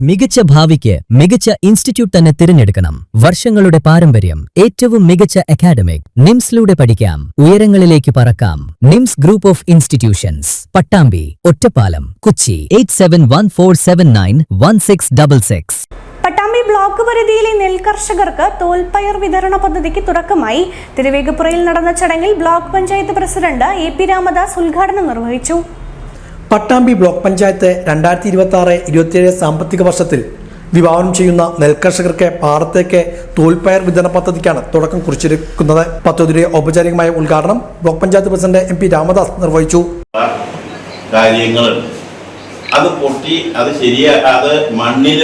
മികച്ച ഭാവിക്ക് മികച്ച ഇൻസ്റ്റിറ്റ്യൂട്ട് തന്നെ തിരഞ്ഞെടുക്കണം. വർഷങ്ങളുടെ പാരമ്പര്യം, ഏറ്റവും മികച്ച അക്കാഡമിക്. നിംസിലൂടെ പഠിക്കാം, ഉയരങ്ങളിലേക്ക് പറക്കാം. NIMS group of institutions, Pattambi, Ottapalam, Kochi. 8714791666. Pattambi block പരിധിയിലെ നെൽകർഷകർക്ക് തോൽപ്പയർ വിതരണ പദ്ധതിക്ക് തുടക്കമായി. തിരുവേഗപ്പുറയിൽ നടന്ന ചടങ്ങിൽ block panchayat president AP Ramadas ഉദ്ഘാടനം നിർവഹിച്ചു. പട്ടാമ്പി ബ്ലോക്ക് പഞ്ചായത്ത് 2026-27 സാമ്പത്തിക വർഷത്തിൽ വിഭാവനം ചെയ്യുന്ന നെൽകർഷകർക്ക് പാടത്തേക്ക് തോൽപ്പയർ വിതരണ പദ്ധതിക്കാണ് തുടക്കം കുറിച്ചിരിക്കുന്നത്. പദ്ധതിയുടെ ഔപചാരികമായ ഉദ്ഘാടനം block panchayat president MP Ramdas നിർവഹിച്ചു. കാര്യങ്ങൾ അത് പൊട്ടി അത് ശരിയാകാതെ മണ്ണിൽ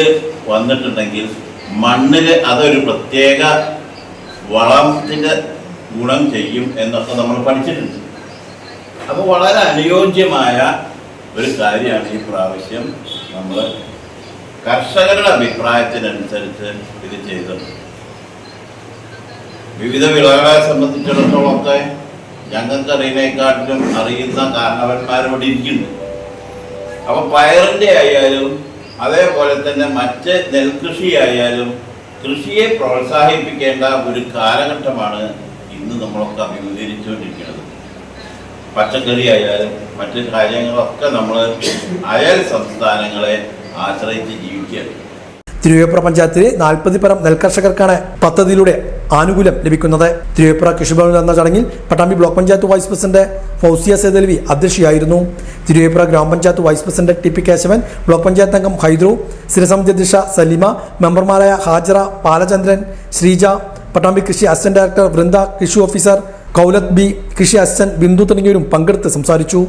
വന്നിട്ടുണ്ടെങ്കിൽ മണ്ണിൽ അതൊരു പ്രത്യേക വളത്തിൻ്റെ ഗുണം ചെയ്യും എന്നൊക്കെ നമ്മൾ പഠിച്ചിട്ടുണ്ട്. അപ്പോൾ വളരെ അനുയോജ്യമായ ഒരു കാര്യമാണ് ഈ പ്രാവശ്യം നമ്മൾ കർഷകരുടെ അഭിപ്രായത്തിനനുസരിച്ച് ഇത് ചെയ്തത്. വിവിധ വിളകളെ സംബന്ധിച്ചിടത്തോളമൊക്കെ ഞങ്ങൾക്ക് അറിയുന്നതിനെക്കാട്ടിലും അറിയുന്ന കാരണവന്മാരോട് ഇരിക്കുന്നു. അപ്പോൾ പയറിൻ്റെ ആയാലും അതേപോലെ തന്നെ മറ്റ് നെൽകൃഷി ആയാലും കൃഷിയെ പ്രോത്സാഹിപ്പിക്കേണ്ട ഒരു കാലഘട്ടമാണ് ഇന്ന് നമ്മളൊക്കെ അഭിമുഖീകരിച്ചുകൊണ്ടിരിക്കുന്നത്. പച്ചക്കറി ആയാലും മറ്റ് കാര്യങ്ങളൊക്കെ നമ്മൾ അയൽ സംസ്ഥാനങ്ങളെ ആശ്രയിച്ച് ജീവിക്കുകയാണ്. തിരുവേപ്പുറ പഞ്ചായത്തിലെ 40 പരം നെൽകർഷകർക്കാണ് പദ്ധതിയിലൂടെ ആനുകൂല്യം ലഭിക്കുന്നത്. തിരുവേപ്പുറ കൃഷിഭവനിൽ നടന്ന ചടങ്ങിൽ Pattambi block panchayat vice president Fousiya Sethalvi അധ്യക്ഷയായിരുന്നു. തിരുവേപ്പുറ ഗ്രാമപഞ്ചായത്ത് vice president TP Kesavan, block panchayat അംഗം ഹൈദ്രു, സ്ഥിരസമിതി അധ്യക്ഷ സലീമ, മെമ്പർമാരായ ഹാജറ, ബാലചന്ദ്രൻ, ശ്രീജ, പട്ടാമ്പി കൃഷി അസിസ്റ്റന്റ് ഡയറക്ടർ വൃന്ദ, കൃഷി ഓഫീസർ കൗലത്ത് B, കൃഷി അസിസ്റ്റന്റ് ബിന്ദു തുടങ്ങിയവരും പങ്കെടുത്ത് സംസാരിച്ചു.